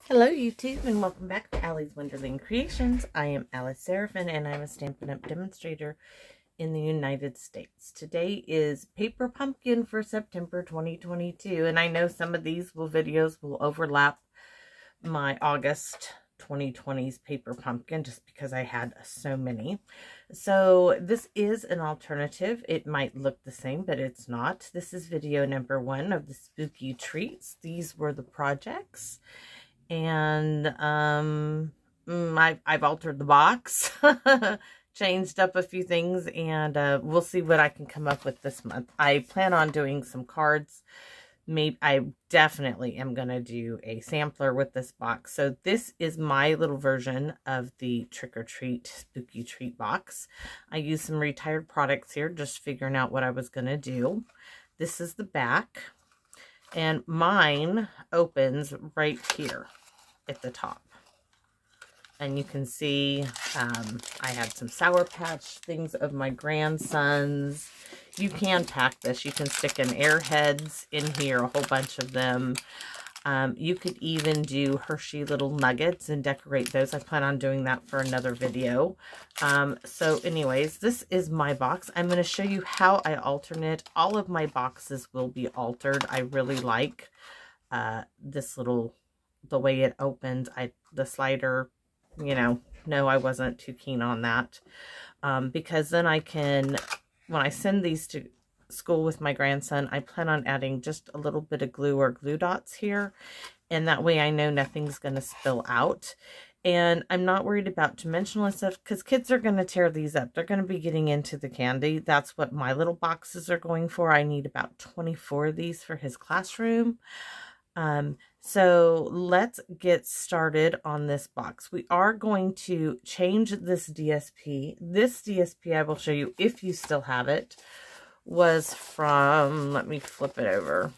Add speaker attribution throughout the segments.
Speaker 1: Hello YouTube and welcome back to Allie's Wonderland Creations. I am Alice Seraphin and I'm a Stampin' Up! Demonstrator in the United States. Today is Paper Pumpkin for September 2022, and I know some of these videos will overlap my August 2020's Paper Pumpkin just because I had so many. So this is an alternative. It might look the same, but it's not. This is video number 1 of the Spooky Treats. These were the projects. And I've altered the box, changed up a few things, and we'll see what I can come up with this month. I plan on doing some cards. Maybe I definitely am going to do a sampler with this box. So this is my little version of the Trick or Treat Spooky Treat box. I used some retired products here, just figuring out what I was going to do. This is the back. And mine opens right here at the top. And you can see I had some Sour Patch things of my grandsons. You can pack this. You can stick in Airheads in here, a whole bunch of them. You could even do Hershey little nuggets and decorate those. I plan on doing that for another video. So anyways, this is my box. I'm going to show you how I alternate. All of my boxes will be altered. I really like this little, the way it opens. The slider, you know, no, I wasn't too keen on that. Because then I can, when I send these to school with my grandson, I plan on adding just a little bit of glue or glue dots here, and that way I know nothing's going to spill out. And I'm not worried about dimensional stuff because kids are going to tear these up. They're going to be getting into the candy. That's what my little boxes are going for. I need about 24 of these for his classroom. So let's get started on this box. We are going to change this DSP. This DSP, I will show you if you still have it, was from, let me flip it over.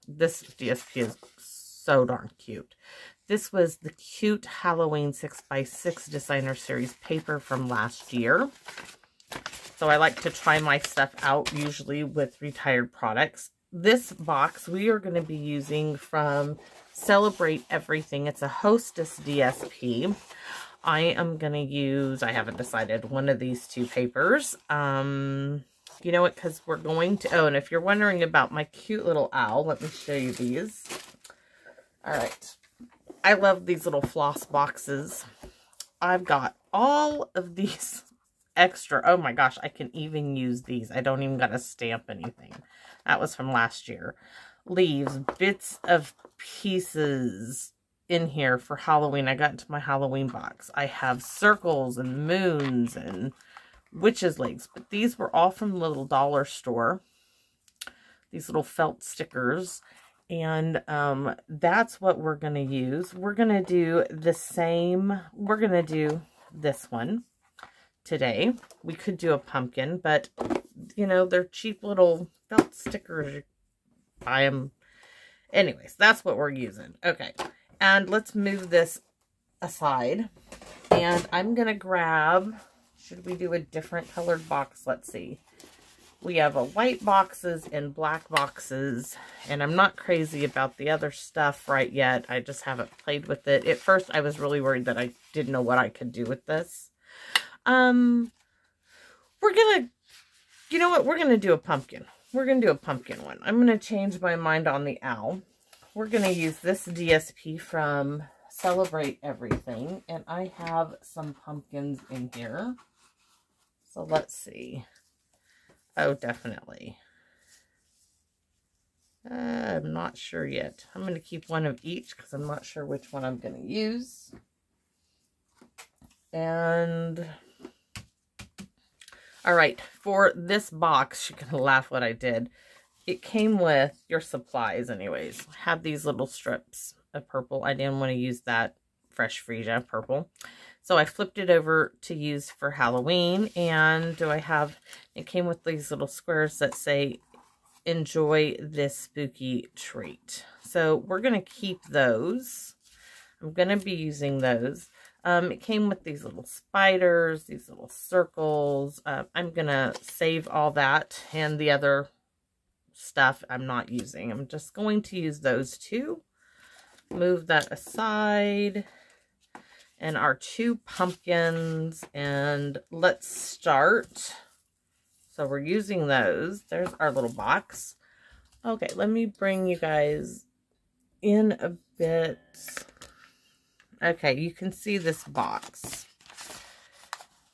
Speaker 1: This DSP is so darn cute. This was the cute Halloween 6x6 Designer Series paper from last year. So I like to try my stuff out usually with retired products. This box we are going to be using from Celebrate Everything. It's a Hostess DSP. I am going to use, I haven't decided, one of these two papers. You know what, because we're going to, oh, and if you're wondering about my cute little owl, let me show you these. All right. I love these little floss boxes. I've got all of these extra. Oh my gosh, I can even use these. I don't even got to stamp anything. That was from last year. Leaves, bits of pieces in here for Halloween. I got into my Halloween box. I have circles and moons and witches' legs, but these were all from the little dollar store. These little felt stickers. And that's what we're going to use. We're going to do the same. We're going to do this one today. We could do a pumpkin, but you know, they're cheap little felt stickers. Buy them. Anyways, that's what we're using. Okay. And let's move this aside. And I'm going to grab, should we do a different colored box? Let's see. We have a white boxes and black boxes, and I'm not crazy about the other stuff right yet. I just haven't played with it. At first, I was really worried that I didn't know what I could do with this. We're gonna, you know what? We're gonna do a pumpkin. We're gonna do a pumpkin one. I'm gonna change my mind on the owl. We're gonna use this DSP from Celebrate Everything, and I have some pumpkins in here. So let's see. Oh, definitely. I'm not sure yet. I'm going to keep one of each because I'm not sure which one I'm going to use. And, all right, for this box, you're going to laugh what I did. It came with your supplies anyways. I had these little strips of purple. I didn't want to use that Fresh Freesia purple. So I flipped it over to use for Halloween, and it came with these little squares that say, enjoy this spooky treat. So we're going to keep those. I'm going to be using those. It came with these little spiders, these little circles. I'm going to save all that, and the other stuff I'm not using. I'm just going to use those two. move that aside. And our 2 pumpkins, and let's start. So we're using those. There's our little box. Okay, let me bring you guys in a bit. Okay, you can see this box.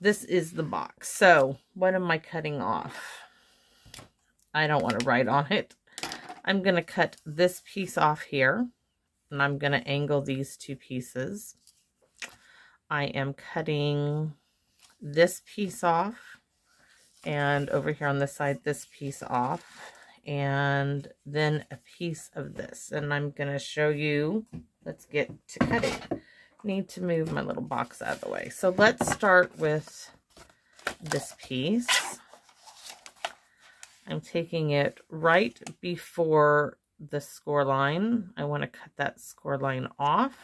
Speaker 1: This is the box. So what am I cutting off? I don't want to write on it. I'm going to cut this piece off here, and I'm going to angle these 2 pieces. I am cutting this piece off, and over here on this side, this piece off, and then a piece of this. And I'm going to show you, let's get to cutting. Need to move my little box out of the way. So let's start with this piece. I'm taking it right before the score line. I want to cut that score line off.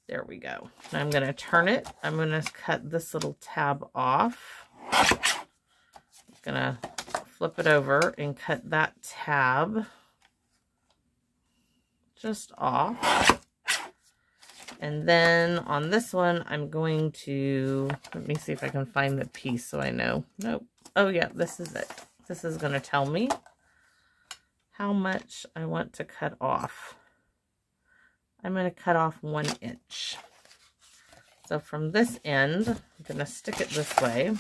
Speaker 1: There we go. Now I'm going to turn it. I'm going to cut this little tab off. I'm going to flip it over and cut that tab just off. And then on this one, I'm going to, let me see if I can find the piece so I know. Nope. Oh yeah, this is it. This is going to tell me how much I want to cut off. I'm going to cut off 1 inch. So from this end, I'm going to stick it this way. I'm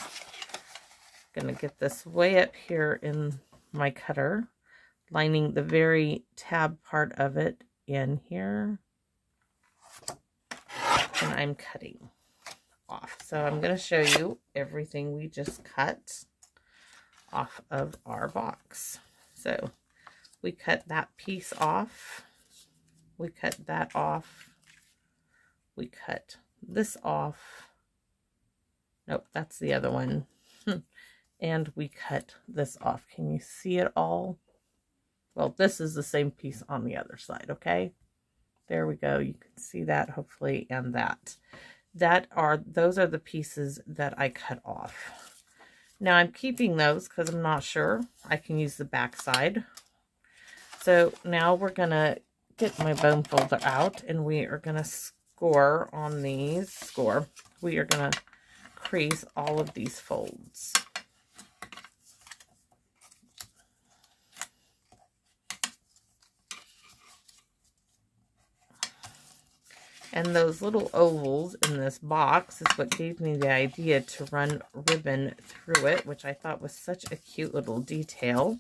Speaker 1: going to get this way up here in my cutter, lining the very tab part of it in here. And I'm cutting off. So I'm going to show you everything we just cut off of our box. So we cut that piece off. We cut that off. We cut this off. Nope, that's the other one. And we cut this off. Can you see it all? Well, this is the same piece on the other side, okay? There we go. You can see that, hopefully, and that. Those are the pieces that I cut off. Now, I'm keeping those because I'm not sure. I can use the back side. So now we're going to get my bone folder out, and we are going to score on these. We are going to crease all of these folds. And those little ovals in this box is what gave me the idea to run ribbon through it, which I thought was such a cute little detail.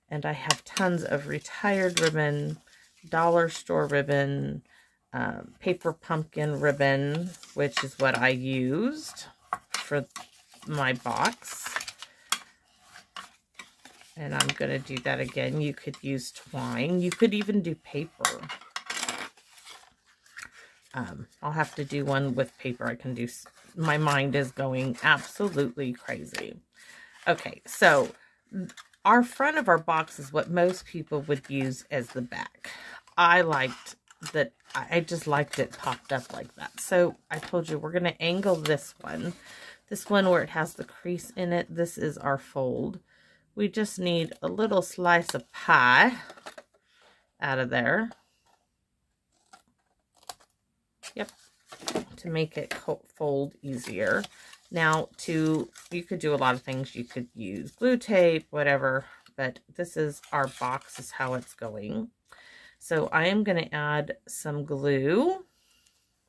Speaker 1: And I have tons of retired ribbon, dollar store ribbon, paper pumpkin ribbon, which is what I used for my box. And I'm going to do that again. You could use twine. You could even do paper. I'll have to do one with paper. I can do, my mind is going absolutely crazy. Okay, so our front of our box is what most people would use as the back. I liked that, I just liked it popped up like that. So I told you we're going to angle this one. This one where it has the crease in it, this is our fold. We just need a little slice of pie out of there. Yep, to make it fold easier. Now, you could do a lot of things. You could use glue tape, whatever, but this is our box, is how it's going. So I am going to add some glue,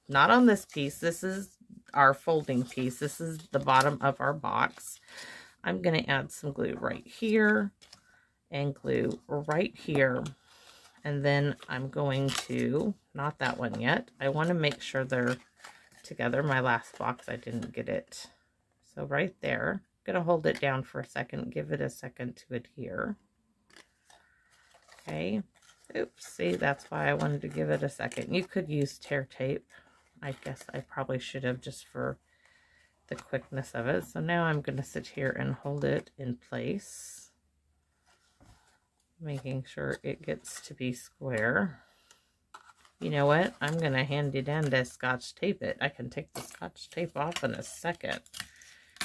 Speaker 1: not on this piece. This is our folding piece. This is the bottom of our box. I'm going to add some glue right here and glue right here. And then I'm going to, not that one yet. I want to make sure they're together. My last box, I didn't get it. So right there, I'm going to hold it down for a second, give it a second to adhere. Okay. Oops, see, that's why I wanted to give it a second. You could use tear tape. I guess I probably should have, just for the quickness of it. So now I'm going to sit here and hold it in place, making sure it gets to be square. You know what? I'm going to handy dandy Scotch tape it. I can take the Scotch tape off in a second.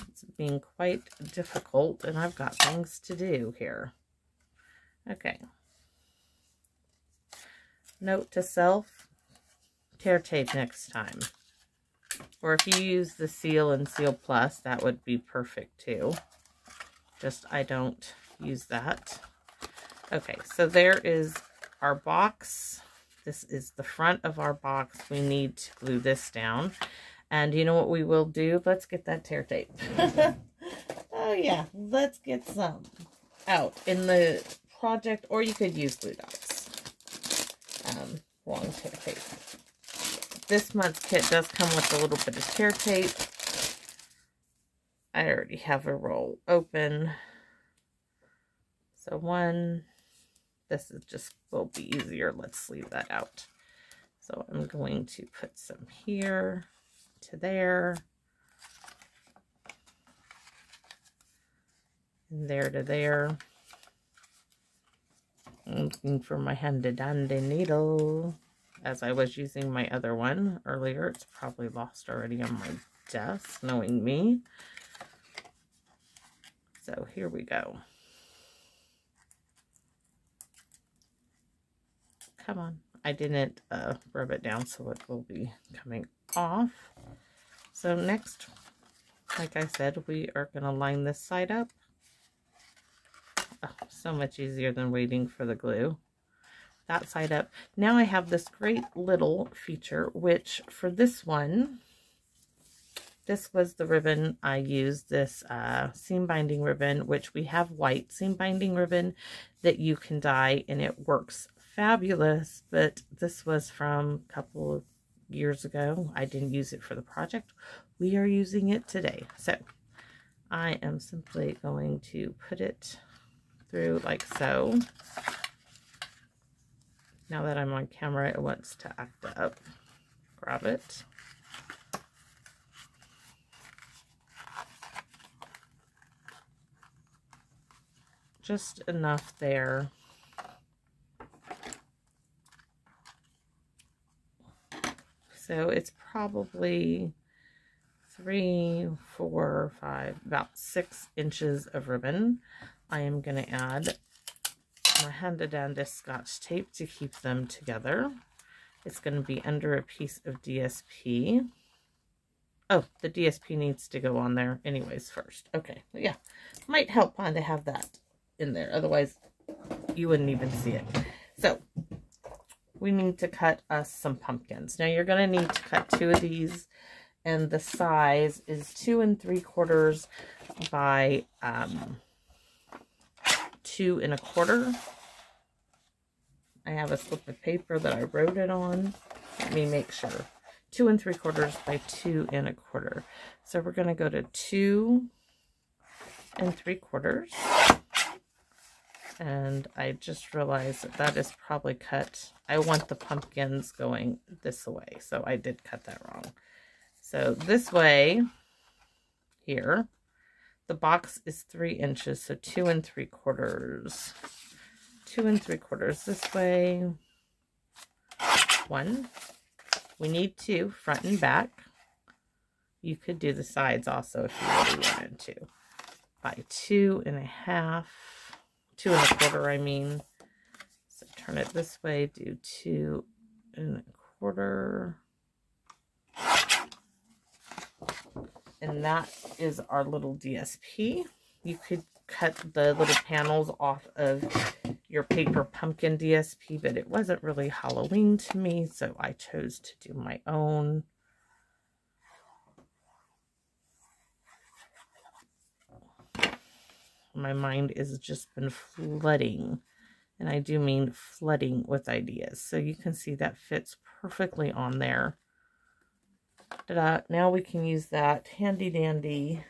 Speaker 1: It's being quite difficult, and I've got things to do here. Okay. Note to self, tear tape next time. Or if you use the Seal and Seal Plus, that would be perfect too. Just I don't use that. Okay, so there is our box. This is the front of our box. We need to glue this down. And you know what we will do? Let's get that tear tape. Oh yeah, let's get some out in the project, or you could use glue dots. Long tear tape. This month's kit does come with a little bit of tear tape. I already have a roll open. So one, this is just will be easier. Let's leave that out. So I'm going to put some here to there. And there to there. I'm looking for my handy-dandy needle. As I was using my other one earlier, it's probably lost already on my desk, knowing me. So here we go. Come on. I didn't rub it down, so it will be coming off. So next, like I said, we are going to line this side up. Oh, so much easier than waiting for the glue. That side up. Now I have this great little feature, which for this one, this was the ribbon I used, this seam binding ribbon, which we have white seam binding ribbon that you can dye, and it works fabulous. But this was from a couple of years ago. I didn't use it for the project. We are using it today. So I am simply going to put it through like so. Now that I'm on camera, it wants to act up. Grab it. Just enough there. So it's probably 3, 4, 5, about 6 inches of ribbon. I am going to add my handy-dandy Scotch tape to keep them together. It's going to be under a piece of DSP. Oh, the DSP needs to go on there anyways first. Okay, yeah, might help on to have that in there. Otherwise, you wouldn't even see it. So, we need to cut us some pumpkins. Now, you're going to need to cut 2 of these, and the size is 2 3/4 by 2 1/4. I have a slip of paper that I wrote it on. Let me make sure. 2 3/4 by 2 1/4. So we're going to go to 2 3/4. And I just realized that that is probably cut. I want the pumpkins going this way, so I did cut that wrong. So this way, here, the box is 3 inches, so 2 3/4. 2 3/4 this way. 1. We need 2 front and back. You could do the sides also if you really wanted to. By 2 1/2. 2 1/4, I mean. So turn it this way, do 2 1/4. And that is our little DSP. You could cut the little panels off of your paper pumpkin DSP, but it wasn't really Halloween to me, so I chose to do my own. My mind has just been flooding, and I do mean flooding with ideas. So you can see that fits perfectly on there. Ta-da. Now we can use that handy dandy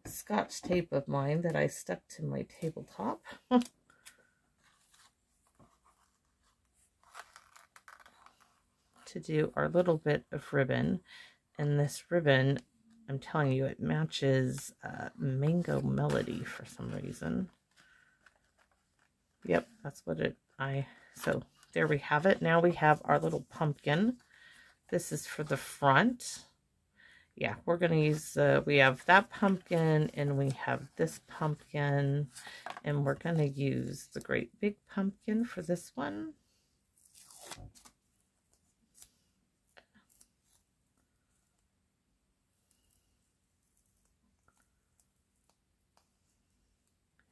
Speaker 1: Scotch tape of mine that I stuck to my tabletop. To do our little bit of ribbon. And this ribbon, I'm telling you, it matches Mango Melody for some reason. Yep, that's what so there we have it. Now we have our little pumpkin. This is for the front. Yeah, we're going to use, we have that pumpkin and we have this pumpkin. And we're going to use the great big pumpkin for this one.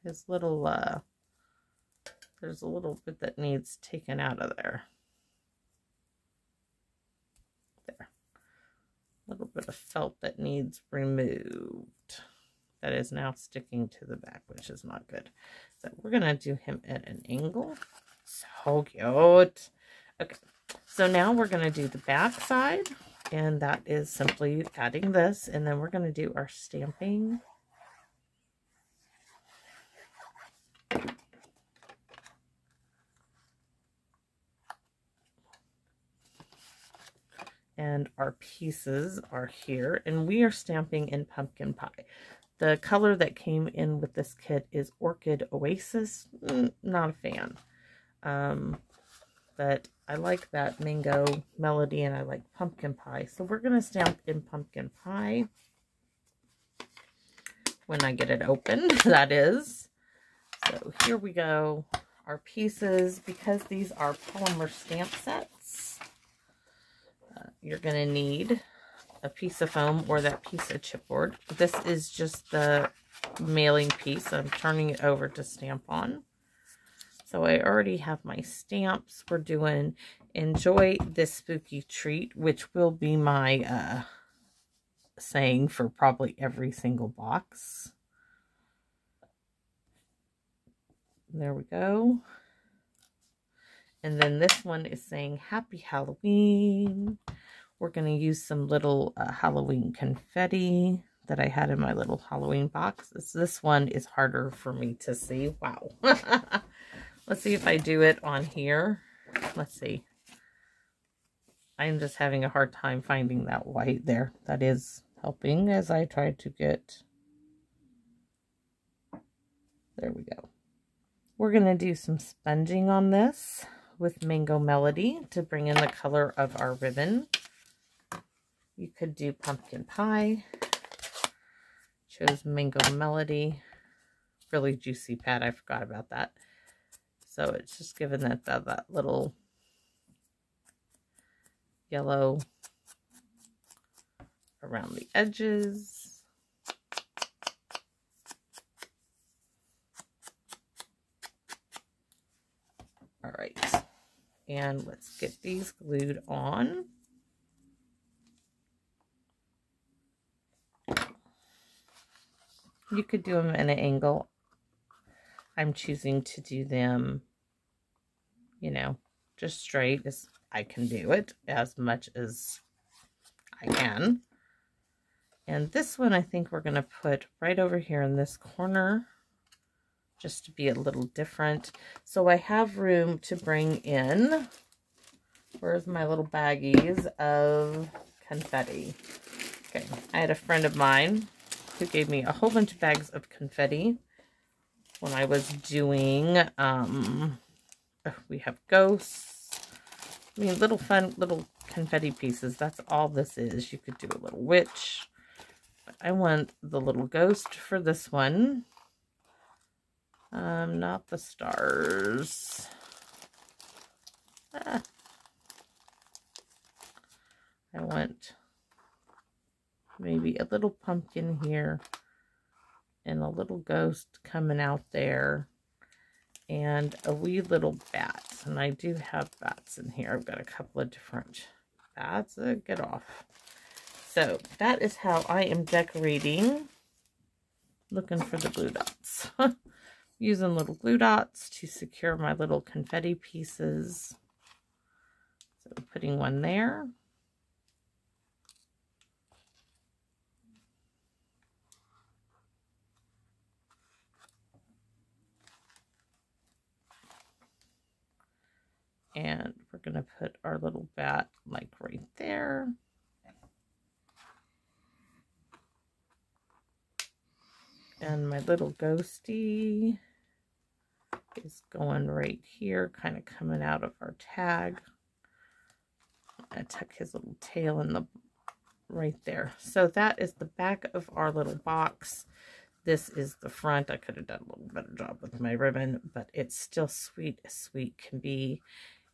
Speaker 1: his little, there's a little bit that needs taken out of there. There. A little bit of felt that needs removed. That is now sticking to the back, which is not good. So we're going to do him at an angle. So cute. Okay, so now we're going to do the back side, and that is simply adding this, and then we're going to do our stamping. And our pieces are here, and we are stamping in Pumpkin Pie. The color that came in with this kit is Orchid Oasis. Not a fan. But I like that Mango Melody, and I like Pumpkin Pie. So we're going to stamp in Pumpkin Pie when I get it open, that is. So here we go. Our pieces, because these are polymer stamp sets, you're going to need a piece of foam or that piece of chipboard. This is just the mailing piece. I'm turning it over to stamp on. So I already have my stamps. We're doing Enjoy This Spooky Treat, which will be my saying for probably every single box. There we go. And then this one is saying Happy Halloween. We're going to use some little Halloween confetti that I had in my little Halloween box. This one is harder for me to see. Wow. Let's see if I do it on here. Let's see. I'm just having a hard time finding that white there. That is helping as I try to get... There we go. We're going to do some sponging on this with Mango Melody to bring in the color of our ribbon. You could do Pumpkin Pie. Chose Mango Melody. Really juicy pad. I forgot about that. So it's just giving that little yellow around the edges. All right. And let's get these glued on. You could do them in an angle. I'm choosing to do them, you know, just straight as I can do it, as much as I can. And this one I think we're going to put right over here in this corner, just to be a little different. So I have room to bring in, where's my little baggies of confetti? Okay, I had a friend of mine who gave me a whole bunch of bags of confetti when I was doing, we have ghosts. I mean, little fun, little confetti pieces. That's all this is. You could do a little witch. But I want the little ghost for this one. Not the stars. I want maybe a little pumpkin here. And a little ghost coming out there. And a wee little bat. And I do have bats in here. I've got a couple of different bats. Get off. So that is how I am decorating. Looking for the glue dots. Using little glue dots to secure my little confetti pieces. So putting one there. And we're going to put our little bat like right there. And my little ghosty is going right here, kind of coming out of our tag. I tuck his little tail in the right there. So that is the back of our little box. This is the front. I could have done a little better job with my ribbon, but it's still sweet as sweet can be.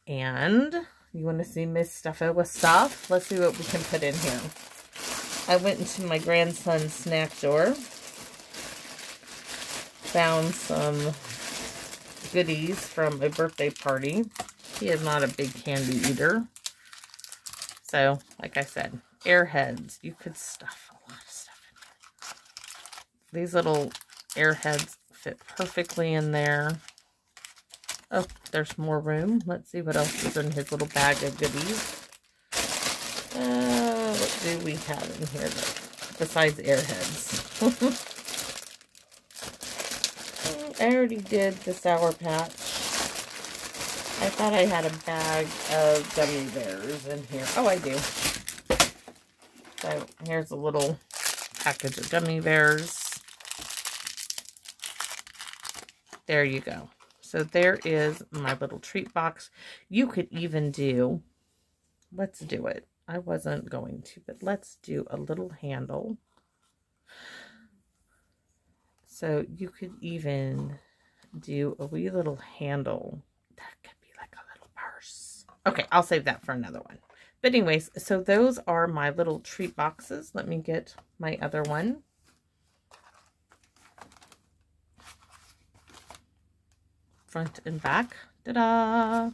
Speaker 1: And you want to see Miss Stuffa with stuff? Let's see what we can put in here. I went into my grandson's snack drawer found some goodies from a birthday party. He is not a big candy eater. So, like I said, Airheads. You could stuff a lot of stuff in there. These little Airheads fit perfectly in there. Oh, there's more room. Let's see what else is in his little bag of goodies. What do we have in here besides Airheads? I already did the Sour Patch. I thought I had a bag of gummy bears in here. Oh, I do. So here's a little package of gummy bears. There you go. So there is my little treat box. You could even do, let's do it. I wasn't going to, but let's do a little handle. So you could even do a wee little handle. That could be like a little purse. Okay, I'll save that for another one. But anyways, so those are my little treat boxes. Let me get my other one. Front and back. Ta-da!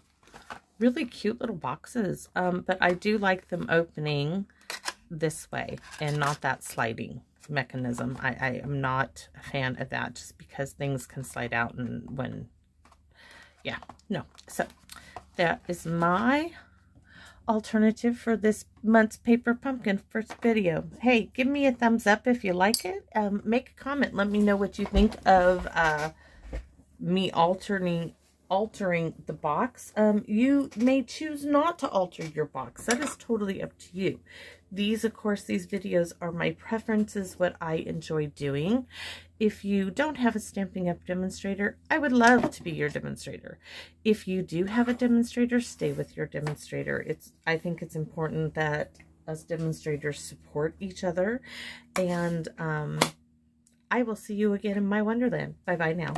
Speaker 1: Really cute little boxes. But I do like them opening this way and not that sliding mechanism. I am not a fan of that just because things can slide out and when, yeah, no. So that is my alternative for this month's Paper Pumpkin first video. Hey, give me a thumbs up if you like it. Make a comment. Let me know what you think of me altering the box. You may choose not to alter your box. That is totally up to you. These, of course, these videos are my preferences, what I enjoy doing. If you don't have a Stampin' Up! Demonstrator, I would love to be your demonstrator. If you do have a demonstrator, stay with your demonstrator. I think it's important that us demonstrators support each other. And I will see you again in my Wonderland. Bye-bye now.